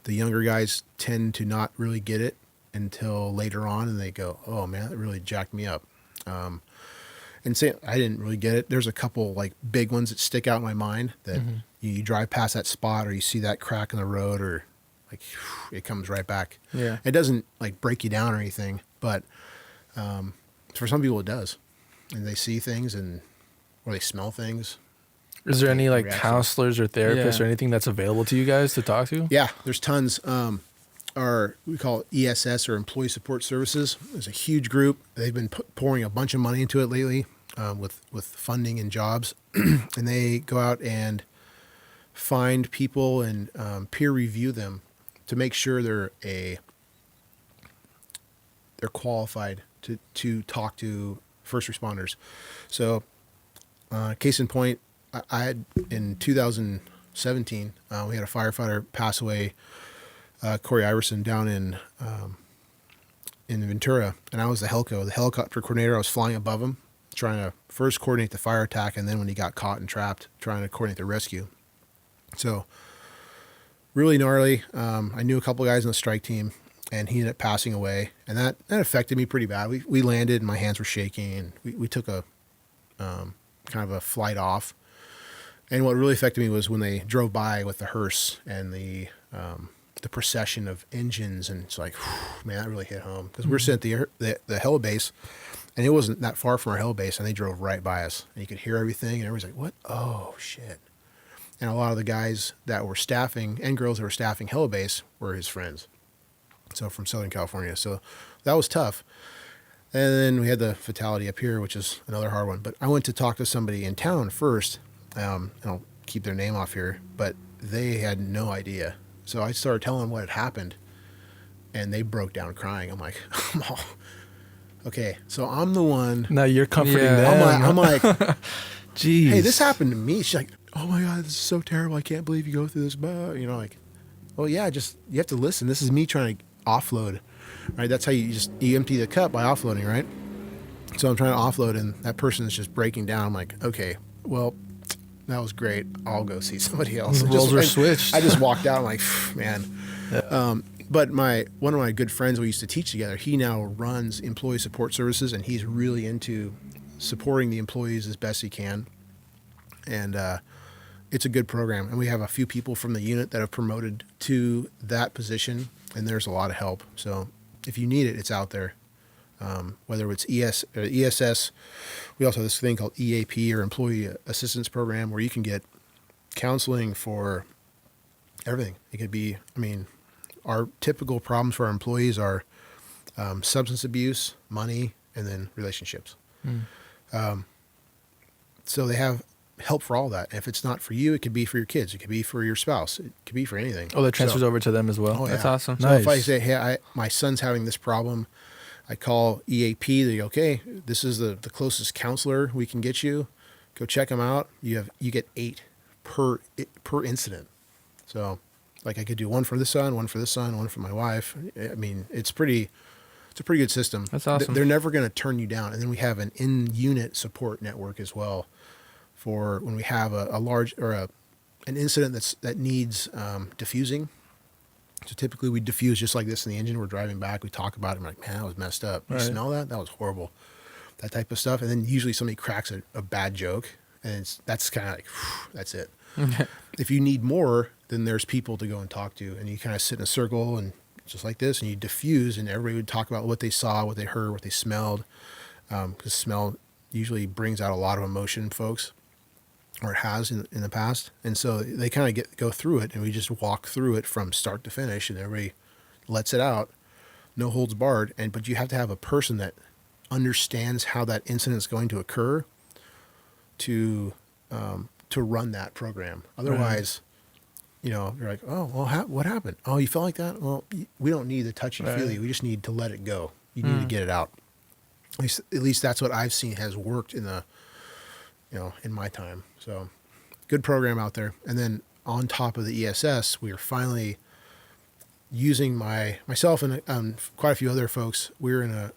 the younger guys tend to not really get it until later on, and they go, "Oh man, that really jacked me up." And say I didn't really get it. There's a couple like big ones that stick out in my mind that you drive past that spot or you see that crack in the road or like it comes right back. Yeah. It doesn't like break you down or anything, but for some people it does. And they see things or they smell things. Is there any like reaction. counselors or therapists or anything that's available to you guys to talk to? Yeah, there's tons. We call it ESS or Employee Support Services. It's a huge group. They've been pouring a bunch of money into it lately with funding and jobs. And they go out and find people and peer review them to make sure they're qualified to talk to first responders. So case in point, I had in 2017, we had a firefighter pass away, Corey Iverson, down in Ventura, and I was the helicopter coordinator. I was flying above him, trying to first coordinate the fire attack, and then when he got caught and trapped, trying to coordinate the rescue. So really gnarly. I knew a couple of guys on the strike team, and he ended up passing away, and that affected me pretty bad. We landed, and my hands were shaking, and we took a kind of a flight off. And what really affected me was when they drove by with the hearse and the procession of engines, and it's like, whew, man, that really hit home because we're sitting at the heli base, and it wasn't that far from our heli base, and they drove right by us, and you could hear everything, and everybody's like, "What? Oh shit!" And a lot of the guys that were staffing and girls that were staffing heli base were his friends, so from Southern California. So that was tough. And then we had the fatality up here, which is another hard one. But I went to talk to somebody in town first. And I'll keep their name off here, but they had no idea. So I started telling them what had happened, and they broke down crying. I'm like, okay, so I'm the one. Now you're comforting them. I'm like, geez. Hey, this happened to me. She's like, oh my God, this is so terrible. I can't believe you go through this. Like, well, yeah, you have to listen. This is me trying to offload, right? That's how you empty the cup by offloading, right? So I'm trying to offload, and that person is just breaking down. I'm like, okay, well, that was great. I'll go see somebody else. The roles were switched. I just walked out. I'm like, man. Yeah. But one of my good friends we used to teach together, he now runs employee support services, and he's really into supporting the employees as best he can. And it's a good program. And we have a few people from the unit that have promoted to that position, and there's a lot of help. So if you need it, it's out there. Whether it's ESS, we also have this thing called EAP or Employee Assistance Program where you can get counseling for everything. It could be, our typical problems for our employees are substance abuse, money, and then relationships. So they have help for all that. If it's not for you, it could be for your kids. It could be for your spouse. It could be for anything. Oh, that transfers over to them as well. Oh, That's yeah. awesome. So Nice. if I say, hey, my son's having this problem, I call EAP. They go, okay, this is the closest counselor we can get you. Go check them out. You get 8 per incident. So, like I could do one for the son, one for the son, one for my wife. It's a pretty good system. That's awesome. They're never going to turn you down. And then we have an in-unit support network as well for when we have a large or an incident that needs diffusing. So typically we diffuse just like this in the engine. We're driving back. We talk about it. I'm like, man, that was messed up. You smell that? That was horrible. That type of stuff. And then usually somebody cracks a bad joke, and that's kind of like, whew, that's it. If you need more, then there's people to go and talk to, and you kind of sit in a circle and just like this, and you diffuse, and everybody would talk about what they saw, what they heard, what they smelled. Because smell usually brings out a lot of emotion in folks, or it has in the past. And so they kind of go through it, and we just walk through it from start to finish, and everybody lets it out, no holds barred. But you have to have a person that understands how that incident is going to occur to run that program. Otherwise, you're like, oh, well, what happened? Oh, you felt like that? Well, we don't need the touchy-feely. We just need to let it go. You need to get it out. At least that's what I've seen has worked in in my time. So good program out there. And then on top of the ESS, we are finally using myself and quite a few other folks. We're in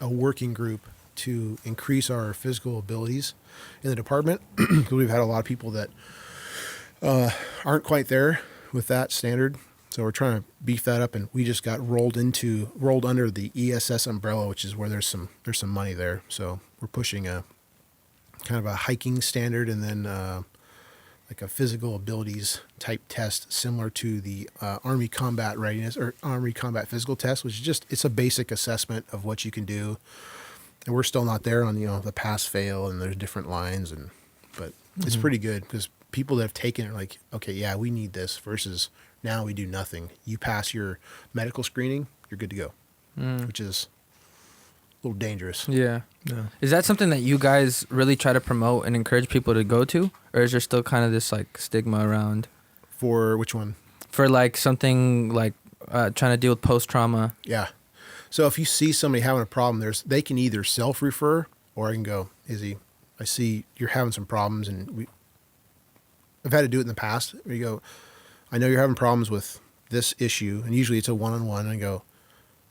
a working group to increase our physical abilities in the department, because we've had a lot of people that aren't quite there with that standard. So we're trying to beef that up, and we just got rolled under the ESS umbrella, which is where there's some money there. So we're pushing a kind of a hiking standard, and then like a physical abilities type test, similar to the Army Combat Readiness or Army Combat Physical Test, which is just, it's a basic assessment of what you can do. And we're still not there on, the pass fail, and there's different lines, but it's pretty good because people that have taken it are like, okay, yeah, we need this, versus now we do nothing. You pass your medical screening, you're good to go, which is a little dangerous. Yeah. Yeah. Is that something that you guys really try to promote and encourage people to go to? Or is there still kind of this like stigma around? For which one? For like something like trying to deal with post-trauma. Yeah. So if you see somebody having a problem, they can either self-refer, or I can go, Izzy, I see you're having some problems, and I've had to do it in the past, where you go, I know you're having problems with this issue, and usually it's a one-on-one, and I go,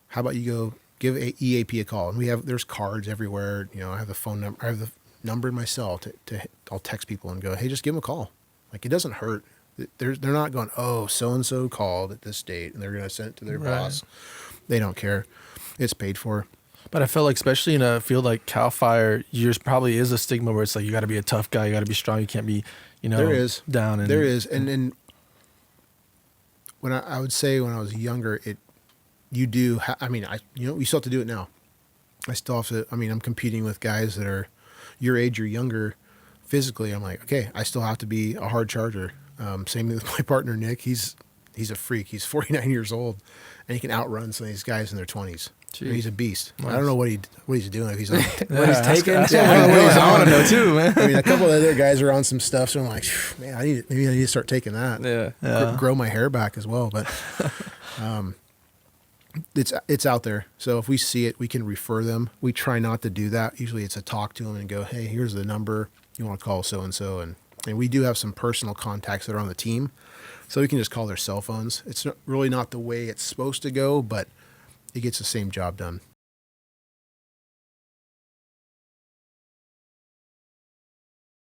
how about you go give EAP a call? And there's cards everywhere. I have the phone number, I have the number in my cell I'll text people and go, hey, just give them a call. Like, it doesn't hurt. They're not going, oh, so-and-so called at this date, and they're going to send it to their boss. They don't care. It's paid for. But I feel like, especially in a field like CAL FIRE, yours probably is a stigma where it's like, you got to be a tough guy, you got to be strong, you can't be, there is down. And there is, and when I would say when I was younger, you do. We still have to do it now. I still have to. I'm competing with guys that are your age or younger physically. I'm like, okay, I still have to be a hard charger. Same with my partner Nick. He's a freak. He's 49 years old, and he can outrun some of these guys in their 20s. He's a beast. Nice. I don't know what he's doing. If he's on, What he's taking. I want to know too, man. a couple of other guys are on some stuff, so I'm like, man, maybe I need to start taking that. Yeah. Grow my hair back as well. But it's out there. So if we see it, we can refer them. We try not to do that. Usually it's a talk to them and go, hey, here's the number. You want to call so-and-so. And we do have some personal contacts that are on the team. So we can just call their cell phones. It's really not the way it's supposed to go, but it gets the same job done.